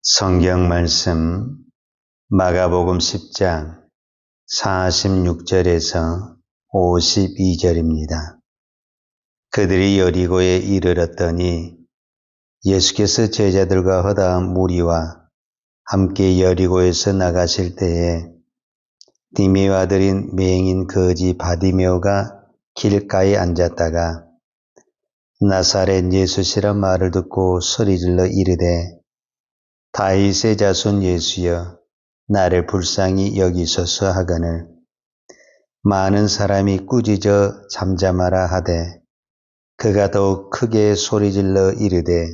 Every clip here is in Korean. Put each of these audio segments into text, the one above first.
성경 말씀 마가복음 10장 46절에서 52절입니다. 그들이 여리고에 이르렀더니 예수께서 제자들과 허다한 무리와 함께 여리고에서 나가실 때에 디메오 아들인 맹인 거지 바디메오가 길가에 앉았다가 나사렛 예수시란 말을 듣고 소리질러 이르되 다윗의 자손 예수여 나를 불쌍히 여기소서 하거늘 많은 사람이 꾸짖어 잠잠하라 하되 그가 더욱 크게 소리질러 이르되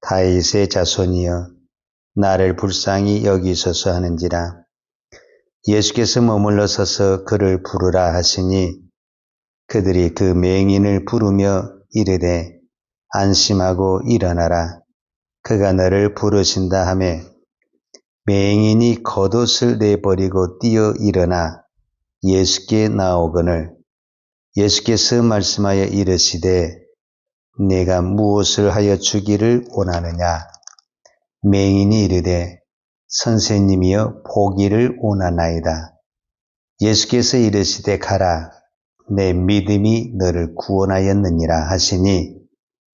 다윗의 자손이여 나를 불쌍히 여기소서 하는지라. 예수께서 머물러 서서 그를 부르라 하시니 그들이 그 맹인을 부르며 이르되 안심하고 일어나라 그가 너를 부르신다 하매 맹인이 겉옷을 내버리고 뛰어 일어나 예수께 나오거늘 예수께서 말씀하여 이르시되 내가 무엇을 하여 주기를 원하느냐. 맹인이 이르되 선생님이여 보기를 원하나이다. 예수께서 이르시되 가라 내 믿음이 너를 구원하였느니라 하시니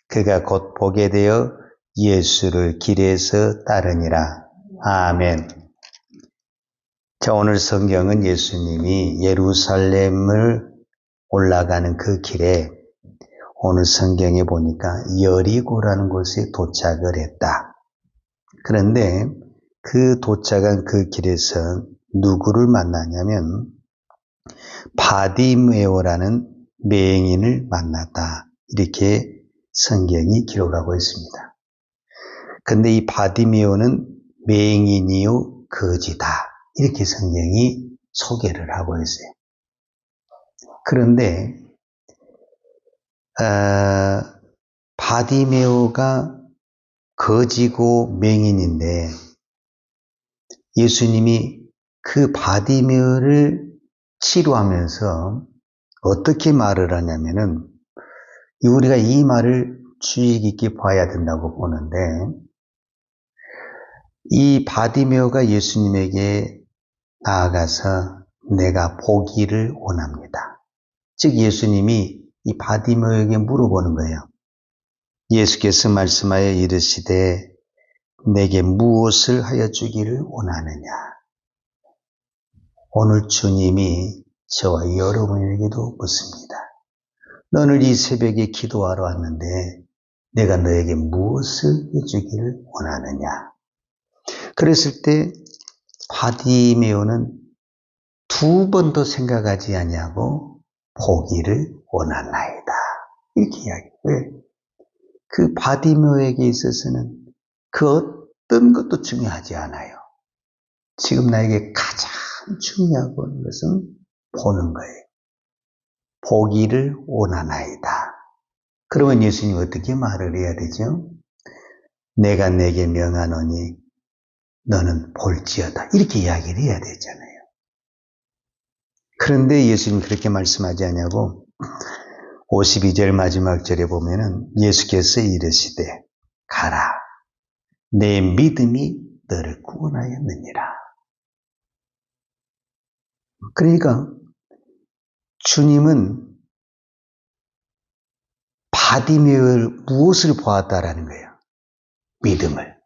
그가 곧 보게 되어 예수를 길에서 따르니라. 아멘. 자, 오늘 성경은 예수님이 예루살렘을 올라가는 그 길에 오늘 성경에 보니까 여리고라는 곳에 도착을 했다. 그런데 그 도착한 그 길에서 누구를 만나냐면 바디메오라는 맹인을 만났다. 이렇게 성경이 기록하고 있습니다. 근데 이 바디메오는 맹인이요 거지다. 이렇게 성경이 소개를 하고 있어요. 그런데 바디메오가 거지고 맹인인데 예수님이 그 바디메오를 치료하면서 어떻게 말을 하냐면은 우리가 이 말을 주의 깊게 봐야 된다고 보는데 이 바디메오가 예수님에게 나아가서 내가 보기를 원합니다. 즉 예수님이 이 바디메오에게 물어보는 거예요. 예수께서 말씀하여 이르시되 내게 무엇을 하여 주기를 원하느냐. 오늘 주님이 저와 여러분에게도 묻습니다. 너는 이 새벽에 기도하러 왔는데 내가 너에게 무엇을 해주기를 원하느냐. 그랬을 때 바디메오는 두 번도 생각하지 아니하고 보기를 원하나이다. 이렇게 이야기해요. 왜? 그 바디메오에게 있어서는 그 어떤 것도 중요하지 않아요. 지금 나에게 가장 중요하고 하는 것은 보는 거예요. 보기를 원하나이다. 그러면 예수님 어떻게 말을 해야 되죠? 내가 내게 명하노니 너는 볼지어다. 이렇게 이야기를 해야 되잖아요. 그런데 예수님 그렇게 말씀하지 않냐고 52절 마지막 절에 보면은 예수께서 이르시되 가라 내 믿음이 너를 구원하였느니라. 그러니까 주님은 바디메오를 무엇을 보았다라는 거예요? 믿음을.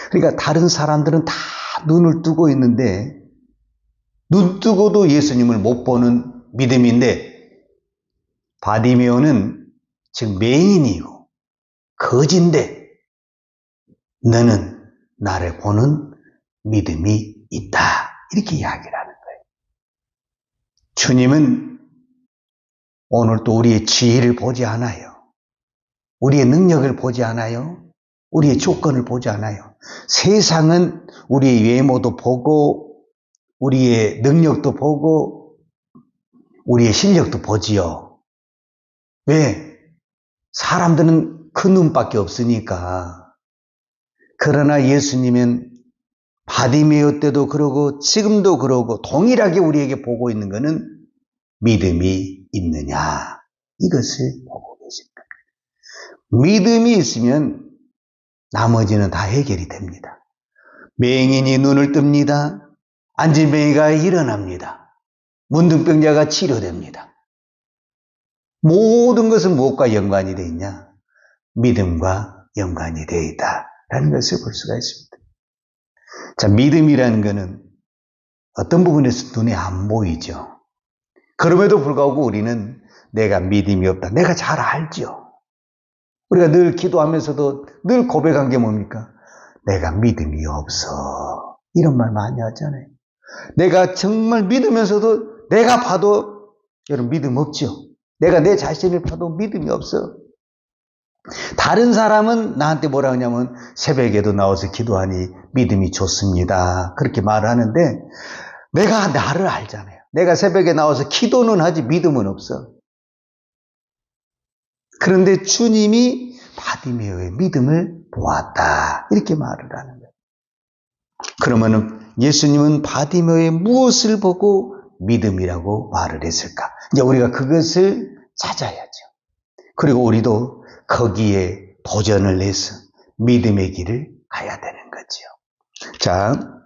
그러니까 다른 사람들은 다 눈을 뜨고 있는데 눈 뜨고도 예수님을 못 보는 믿음인데 바디메오는 즉 맹인이고 거지인데 너는 나를 보는 믿음이 있다. 이렇게 이야기를 하는 거예요. 주님은 오늘 또 우리의 지혜를 보지 않아요. 우리의 능력을 보지 않아요. 우리의 조건을 보지 않아요. 세상은 우리의 외모도 보고 우리의 능력도 보고 우리의 실력도 보지요. 왜? 사람들은 그 눈밖에 없으니까. 그러나 예수님은 바디메오 때도 그러고 지금도 그러고 동일하게 우리에게 보고 있는 것은 믿음이 있느냐. 이것을 보고 계십니다. 믿음이 있으면 나머지는 다 해결이 됩니다. 맹인이 눈을 뜹니다. 안진뱅이가 일어납니다. 문둥병자가 치료됩니다. 모든 것은 무엇과 연관이 되어 있냐? 믿음과 연관이 되어 있다라는 것을 볼 수가 있습니다. 자, 믿음이라는 것은 어떤 부분에서 눈에 안 보이죠. 그럼에도 불구하고 우리는 내가 믿음이 없다. 내가 잘 알죠. 우리가 늘 기도하면서도 늘 고백한 게 뭡니까? 내가 믿음이 없어. 이런 말 많이 하잖아요. 내가 정말 믿으면서도 내가 봐도 여러분 믿음 없죠. 내가 내 자신을 봐도 믿음이 없어. 다른 사람은 나한테 뭐라 하냐면 새벽에도 나와서 기도하니 믿음이 좋습니다. 그렇게 말을 하는데 내가 나를 알잖아요. 내가 새벽에 나와서 기도는 하지 믿음은 없어. 그런데 주님이 바디메오의 믿음을 보았다. 이렇게 말을 하는 거예요. 그러면은 예수님은 바디메오의 무엇을 보고 믿음이라고 말을 했을까? 이제 우리가 그것을 찾아야죠. 그리고 우리도 거기에 도전을 해서 믿음의 길을 가야 되는 거죠. 자,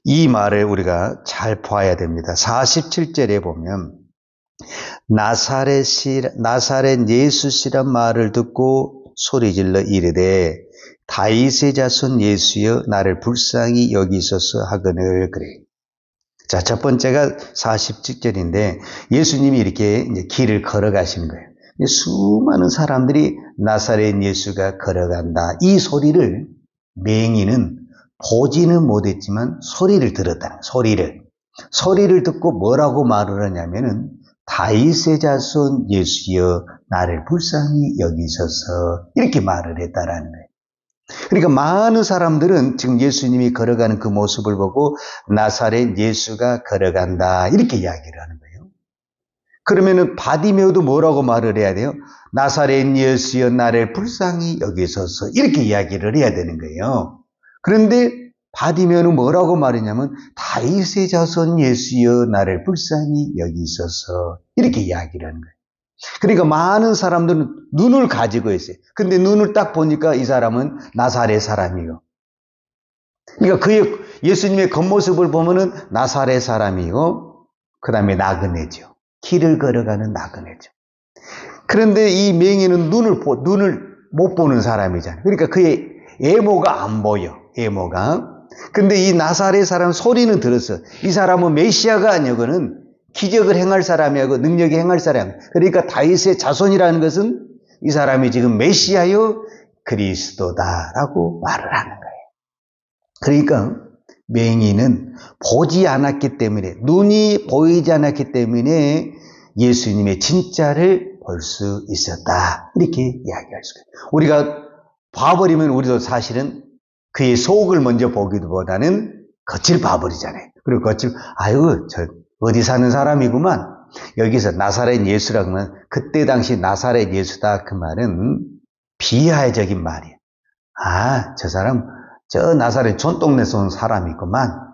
이 말을 우리가 잘 봐야 됩니다. 47절에 보면 나사렛 예수시란 말을 듣고 소리질러 이르되 다윗의 자손 예수여 나를 불쌍히 여기소서 하거늘 그래. 자, 첫 번째가 47절인데 예수님이 이렇게 이제 길을 걸어가신 거예요. 수많은 사람들이 나사렛 예수가 걸어간다. 이 소리를 맹인은 보지는 못했지만 소리를 들었다는 거예요. 소리를 듣고 뭐라고 말을 하냐면은 다윗의 자손 예수여 나를 불쌍히 여기소서 이렇게 말을 했다라는 거예요. 그러니까 많은 사람들은 지금 예수님이 걸어가는 그 모습을 보고 나사렛 예수가 걸어간다 이렇게 이야기를 하는 거예요. 그러면은 바디메오도 뭐라고 말을 해야 돼요? 나사렛 예수여 나를 불쌍히 여기소서 이렇게 이야기를 해야 되는 거예요. 그런데 바디메오는 뭐라고 말했냐면 다윗의 자손 예수여 나를 불쌍히 여기소서 이렇게 이야기를 하는 거예요. 그러니까 많은 사람들은 눈을 가지고 있어요. 근데 눈을 딱 보니까 이 사람은 나사렛 사람이요. 그러니까 그의 예수님의 겉모습을 보면은 나사렛 사람이고 그 다음에 나그네죠. 길을 걸어가는 나그네죠. 그런데 이 맹인은 눈을 못 보는 사람이잖아요. 그러니까 그의 외모가 안 보여. 외모가. 근데 이 나사렛 사람 소리는 들었어. 이 사람은 메시아가 아니고는 기적을 행할 사람이고 능력이 행할 사람. 그러니까 다윗의 자손이라는 것은 이 사람이 지금 메시아요 그리스도다라고 말을 하는 거예요. 그러니까 맹인은 보지 않았기 때문에 눈이 보이지 않았기 때문에 예수님의 진짜를 볼 수 있었다. 이렇게 이야기할 수가 있어요. 우리가 봐버리면 우리도 사실은 그의 속을 먼저 보기보다는 겉을 봐버리잖아요. 그리고 겉을 저 어디 사는 사람이구만. 여기서 나사렛 예수라고 하면 그때 당시 나사렛 예수다 그 말은 비하적인 말이에요. 저 사람 저 나사렛 촌동네에서 온 사람이구만.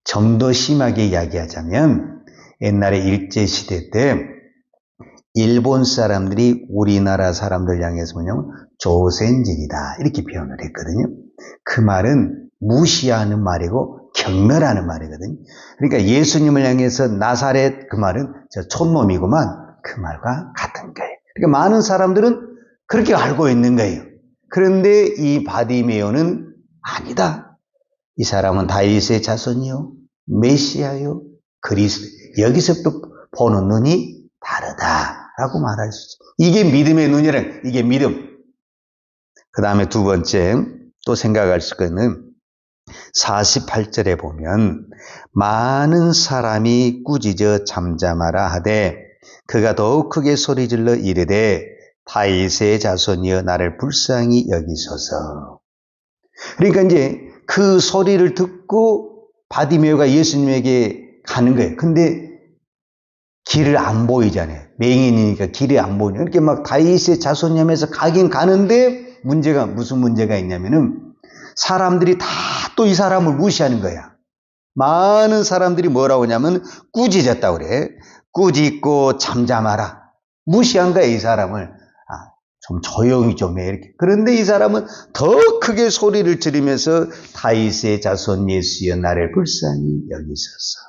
좀 더 심하게 이야기하자면 옛날에 일제시대 때 일본 사람들이 우리나라 사람들 향해서 뭐냐면 조센진이다 이렇게 표현을 했거든요. 그 말은 무시하는 말이고 경멸하는 말이거든요. 그러니까 예수님을 향해서 나사렛 그 말은 저 촌놈이구만 그 말과 같은 거예요. 그러니까 많은 사람들은 그렇게 알고 있는 거예요. 그런데 이 바디메오는 아니다. 이 사람은 다윗의 자손이요 메시아요 그리스도. 여기서부터 보는 눈이 다르다라고 말할 수 있죠. 이게 믿음의 눈이란 이게 믿음. 그 다음에 두 번째 또 생각할 수 있는 48절에 보면 많은 사람이 꾸짖어 잠잠하라 하되 그가 더욱 크게 소리질러 이르되 다윗의 자손이여 나를 불쌍히 여기소서. 그러니까 이제 그 소리를 듣고 바디메오가 예수님에게 가는 거예요. 근데 길을 안 보이잖아요. 맹인이니까 길이 안 보이냐. 이렇게 막 다윗의 자손이면서 가긴 가는데 무슨 문제가 있냐면은 사람들이 다 또 이 사람을 무시하는 거야. 많은 사람들이 뭐라고 하냐면 꾸짖었다고 그래. 꾸짖고 잠잠하라. 무시한 거야, 이 사람을. 좀 조용히 좀 해. 이렇게. 그런데 이 사람은 더 크게 소리를 지르면서 다윗의 자손 예수여 나를 불쌍히 여기소서.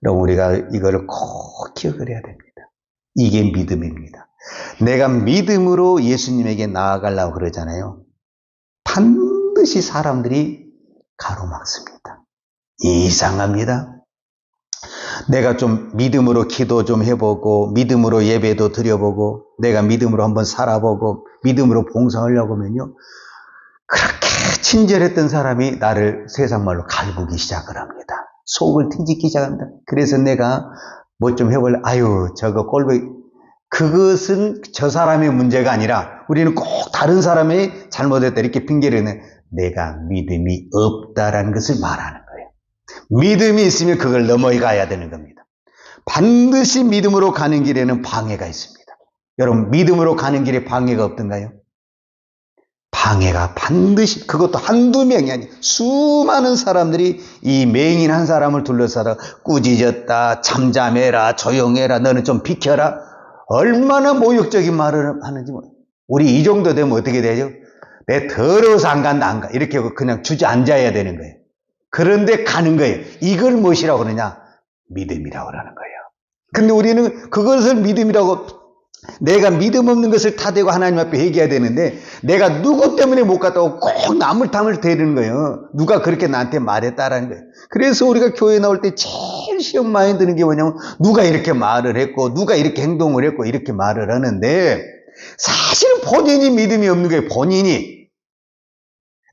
그럼 우리가 이걸 꼭 기억을 해야 됩니다. 이게 믿음입니다. 내가 믿음으로 예수님에게 나아가려고 그러잖아요. 반드시 사람들이 가로막습니다. 이상합니다. 내가 좀 믿음으로 기도 좀 해보고 믿음으로 예배도 드려보고 내가 믿음으로 한번 살아보고 믿음으로 봉사하려고 하면요. 그렇게 친절했던 사람이 나를 세상말로 갈구기 시작을 합니다. 속을 뒤집기 시작합니다. 그래서 내가 뭐 좀 해볼래? 아유 저거 꼴보기 그것은 저 사람의 문제가 아니라 우리는 꼭 다른 사람이 잘못했다 이렇게 핑계를 내 내가 믿음이 없다라는 것을 말하는 거예요. 믿음이 있으면 그걸 넘어가야 되는 겁니다. 반드시 믿음으로 가는 길에는 방해가 있습니다. 여러분 믿음으로 가는 길에 방해가 없던가요? 방해가 반드시 그것도 한두 명이 아니에요. 수많은 사람들이 이 맹인 한 사람을 둘러싸다 꾸짖었다 잠잠해라 조용해라 너는 좀 비켜라 얼마나 모욕적인 말을 하는지 우리 이 정도 되면 어떻게 되죠? 내 더러워서 안 간다 안 가 이렇게 하고 그냥 주저앉아야 되는 거예요. 그런데 가는 거예요. 이걸 무엇이라고 그러냐? 믿음이라고 그러는 거예요. 근데 우리는 그것을 믿음이라고 내가 믿음 없는 것을 타대고 하나님 앞에 얘기해야 되는데 내가 누구 때문에 못 갔다고 꼭 남을 탐을 대는 거예요. 누가 그렇게 나한테 말했다라는 거예요. 그래서 우리가 교회 나올 때 제일 시험 많이 드는 게 뭐냐면 누가 이렇게 말을 했고 누가 이렇게 행동을 했고 이렇게 말을 하는데 사실은 본인이 믿음이 없는 거예요. 본인이.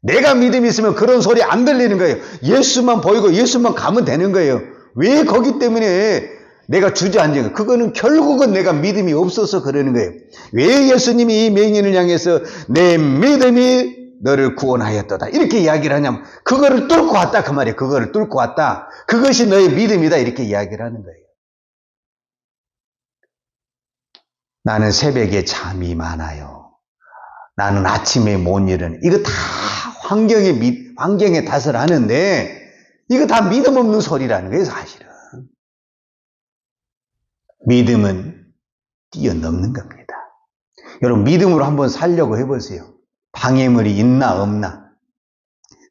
내가 믿음이 있으면 그런 소리 안 들리는 거예요. 예수만 보이고 예수만 가면 되는 거예요. 왜 거기 때문에 내가 주저앉은 거 그거는 결국은 내가 믿음이 없어서 그러는 거예요. 왜 예수님이 이 맹인을 향해서 내 믿음이 너를 구원하였도다 이렇게 이야기를 하냐면 그거를 뚫고 왔다 그 말이에요. 그거를 뚫고 왔다. 그것이 너의 믿음이다 이렇게 이야기를 하는 거예요. 나는 새벽에 잠이 많아요. 나는 아침에 못 일어나. 이거 다 환경의 탓을 하는데 이거 다 믿음 없는 소리라는 거예요. 사실은. 믿음은 뛰어넘는 겁니다. 여러분 믿음으로 한번 살려고 해보세요. 방해물이 있나 없나.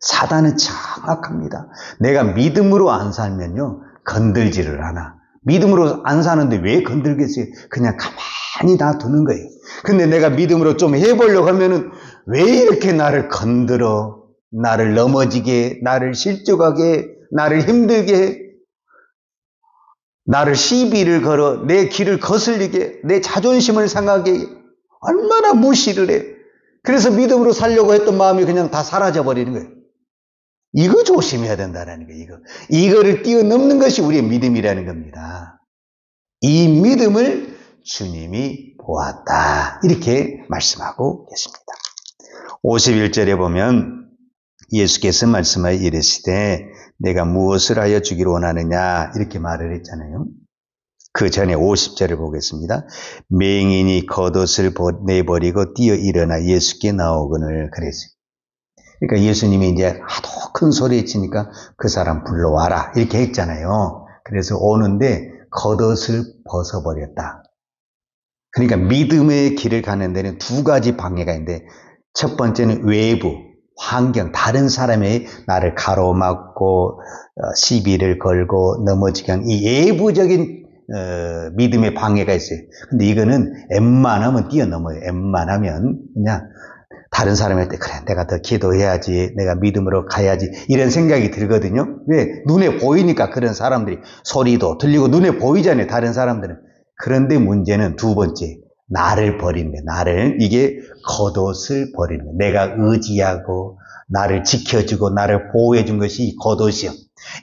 사단은 정확합니다. 내가 믿음으로 안 살면요 건들지를 않아. 믿음으로 안 사는데 왜 건들겠어요? 그냥 가만히 놔두는 거예요. 근데 내가 믿음으로 좀 해보려고 하면은 왜 이렇게 나를 건들어, 나를 넘어지게, 나를 실족하게, 나를 힘들게 해? 나를 시비를 걸어 내 길을 거슬리게 내 자존심을 상하게 얼마나 무시를 해. 그래서 믿음으로 살려고 했던 마음이 그냥 다 사라져 버리는 거예요. 이거 조심해야 된다는 거예요. 이거를 뛰어넘는 것이 우리의 믿음이라는 겁니다. 이 믿음을 주님이 보았다 이렇게 말씀하고 계십니다. 51절에 보면 예수께서 말씀하여 이르시되 내가 무엇을 하여 주기를 원하느냐 이렇게 말을 했잖아요. 그 전에 50절을 보겠습니다. 맹인이 겉옷을 내버리고 뛰어 일어나 예수께 나오거늘 그랬어요. 그러니까 예수님이 이제 하도 큰 소리 치니까 그 사람 불러와라 이렇게 했잖아요. 그래서 오는데 겉옷을 벗어버렸다. 그러니까 믿음의 길을 가는 데는 두 가지 방해가 있는데 첫 번째는 외부 환경, 다른 사람의 나를 가로막고 시비를 걸고 넘어지게 하는 이 외부적인 믿음의 방해가 있어요. 근데 이거는 웬만하면 뛰어넘어요. 웬만하면 그냥 다른 사람한테 그래 내가 더 기도해야지 내가 믿음으로 가야지 이런 생각이 들거든요. 왜? 눈에 보이니까 그런 사람들이 소리도 들리고 눈에 보이잖아요. 다른 사람들은. 그런데 문제는 두 번째 나를 버리는 거예요. 나를 이게 겉옷을 버리는 거예요. 내가 의지하고 나를 지켜주고 나를 보호해 준 것이 이 겉옷이요.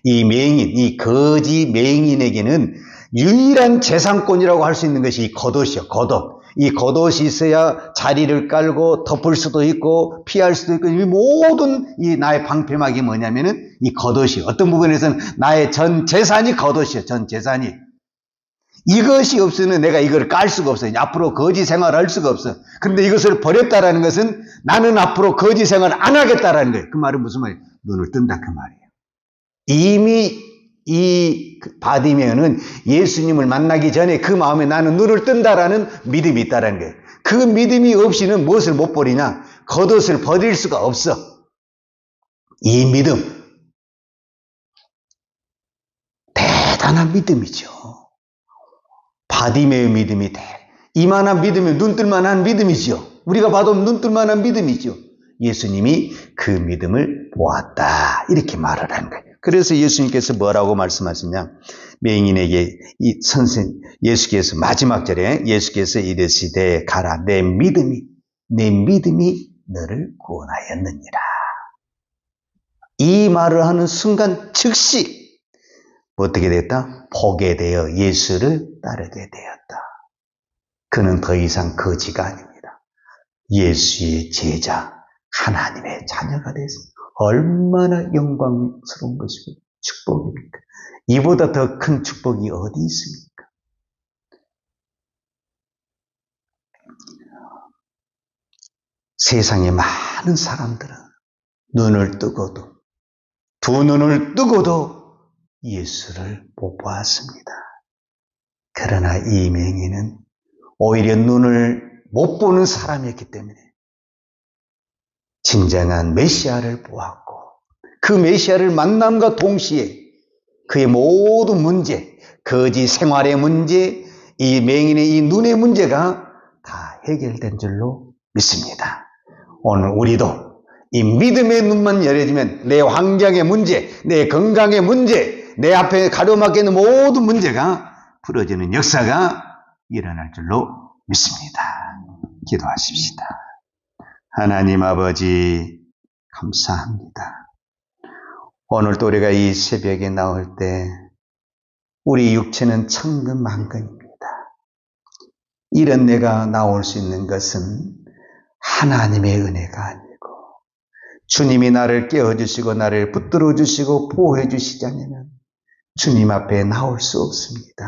이 맹인, 이 거지 맹인에게는 유일한 재산권이라고 할 수 있는 것이 이 겉옷이요. 겉옷. 이 겉옷이 있어야 자리를 깔고 덮을 수도 있고 피할 수도 있고 이 모든 이 나의 방패막이 뭐냐면은 이 겉옷이요. 어떤 부분에서는 나의 전 재산이 겉옷이요. 전 재산이. 이것이 없으면 내가 이걸 깔 수가 없어요. 앞으로 거지 생활을 할 수가 없어. 그런데 이것을 버렸다라는 것은 나는 앞으로 거지 생활을 안 하겠다라는 거예요. 그 말은 무슨 말이에요? 눈을 뜬다 그 말이에요. 이미 이 바디메오는 예수님을 만나기 전에 그 마음에 나는 눈을 뜬다라는 믿음이 있다라는 거예요. 그 믿음이 없이는 무엇을 못 버리냐? 겉옷을 버릴 수가 없어. 이 믿음, 대단한 믿음이죠. 바디메의 믿음이 이만한 믿음이 눈뜰만한 믿음이죠. 우리가 봐도 눈뜰만한 믿음이죠. 예수님이 그 믿음을 보았다, 이렇게 말을 하는 거예요. 그래서 예수님께서 뭐라고 말씀하시냐? 맹인에게 예수께서 마지막 절에 예수께서 이르시되 가라, 내 믿음이 너를 구원하였느니라. 이 말을 하는 순간 즉시 어떻게 됐다? 보게 되어 예수를 따르게 되었다. 그는 더 이상 거지가 아닙니다. 예수의 제자, 하나님의 자녀가 됐습니다. 얼마나 영광스러운 것이고 축복입니까? 이보다 더 큰 축복이 어디 있습니까? 세상의 많은 사람들은 눈을 뜨고도, 두 눈을 뜨고도 예수를 못 보았습니다. 그러나 이 맹인은 오히려 눈을 못 보는 사람이었기 때문에 진정한 메시아를 보았고, 그 메시아를 만남과 동시에 그의 모든 문제, 거지 생활의 문제, 이 맹인의 이 눈의 문제가 다 해결된 줄로 믿습니다. 오늘 우리도 이 믿음의 눈만 열어지면 내 환경의 문제, 내 건강의 문제, 내 앞에 가로막혀 있는 모든 문제가 풀어지는 역사가 일어날 줄로 믿습니다. 기도하십시다. 하나님 아버지, 감사합니다. 오늘도 우리가 이 새벽에 나올 때 우리 육체는 천근만근입니다. 이런 내가 나올 수 있는 것은 하나님의 은혜가 아니고 주님이 나를 깨워주시고 나를 붙들어 주시고 보호해 주시지 않으면 주님 앞에 나올 수 없습니다.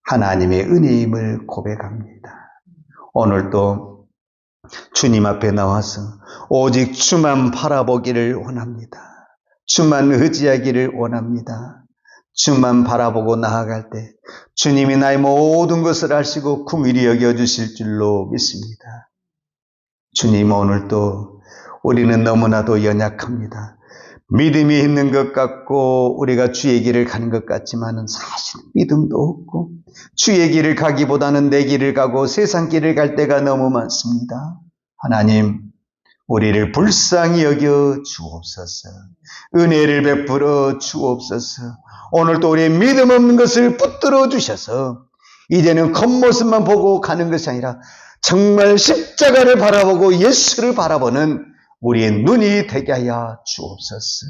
하나님의 은혜임을 고백합니다. 오늘도 주님 앞에 나와서 오직 주만 바라보기를 원합니다. 주만 의지하기를 원합니다. 주만 바라보고 나아갈 때 주님이 나의 모든 것을 아시고 긍휼히 여겨주실 줄로 믿습니다. 주님, 오늘도 우리는 너무나도 연약합니다. 믿음이 있는 것 같고 우리가 주의 길을 가는 것 같지만은 사실 믿음도 없고 주의 길을 가기보다는 내 길을 가고 세상 길을 갈 때가 너무 많습니다. 하나님, 우리를 불쌍히 여겨 주옵소서. 은혜를 베풀어 주옵소서. 오늘도 우리의 믿음 없는 것을 붙들어 주셔서 이제는 겉모습만 보고 가는 것이 아니라 정말 십자가를 바라보고 예수를 바라보는 우리의 눈이 되게 하여 주옵소서.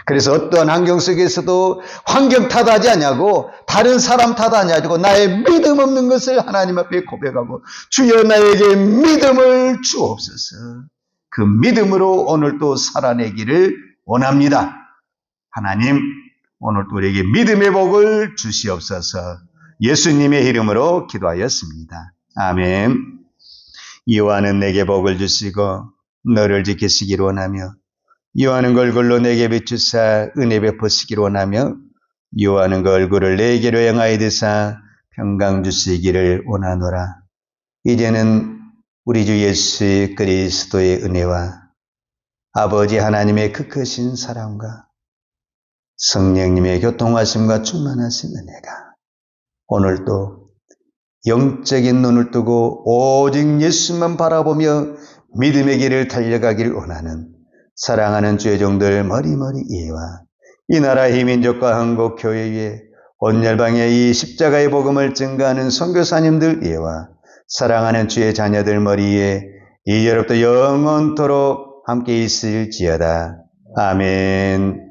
그래서 어떠한 환경 속에서도 환경 탓하지 않냐고, 다른 사람 탓하지 않냐고, 나의 믿음 없는 것을 하나님 앞에 고백하고 주여 나에게 믿음을 주옵소서. 그 믿음으로 오늘도 살아내기를 원합니다. 하나님, 오늘도 우리에게 믿음의 복을 주시옵소서. 예수님의 이름으로 기도하였습니다. 아멘. 여호와는 내게 복을 주시고 너를 지키시기를 원하며 여호와는 그 얼굴로 내게 비추사 은혜 베푸시기를 원하며 여호와는 그 얼굴을 내게로 향하여 드사 평강 주시기를 원하노라. 이제는 우리 주 예수 그리스도의 은혜와 아버지 하나님의 그 크신 사랑과 성령님의 교통하심과 충만하신 은혜가 오늘도 영적인 눈을 뜨고 오직 예수만 바라보며 믿음의 길을 달려가기를 원하는 사랑하는 주의 종들 머리머리 이해와 이 나라의 민족과 한국 교회 위에 온 열방에 이 십자가의 복음을 증거하는 선교사님들 이해와 사랑하는 주의 자녀들 머리에 이제로부터 영원토록 함께 있을지어다. 아멘.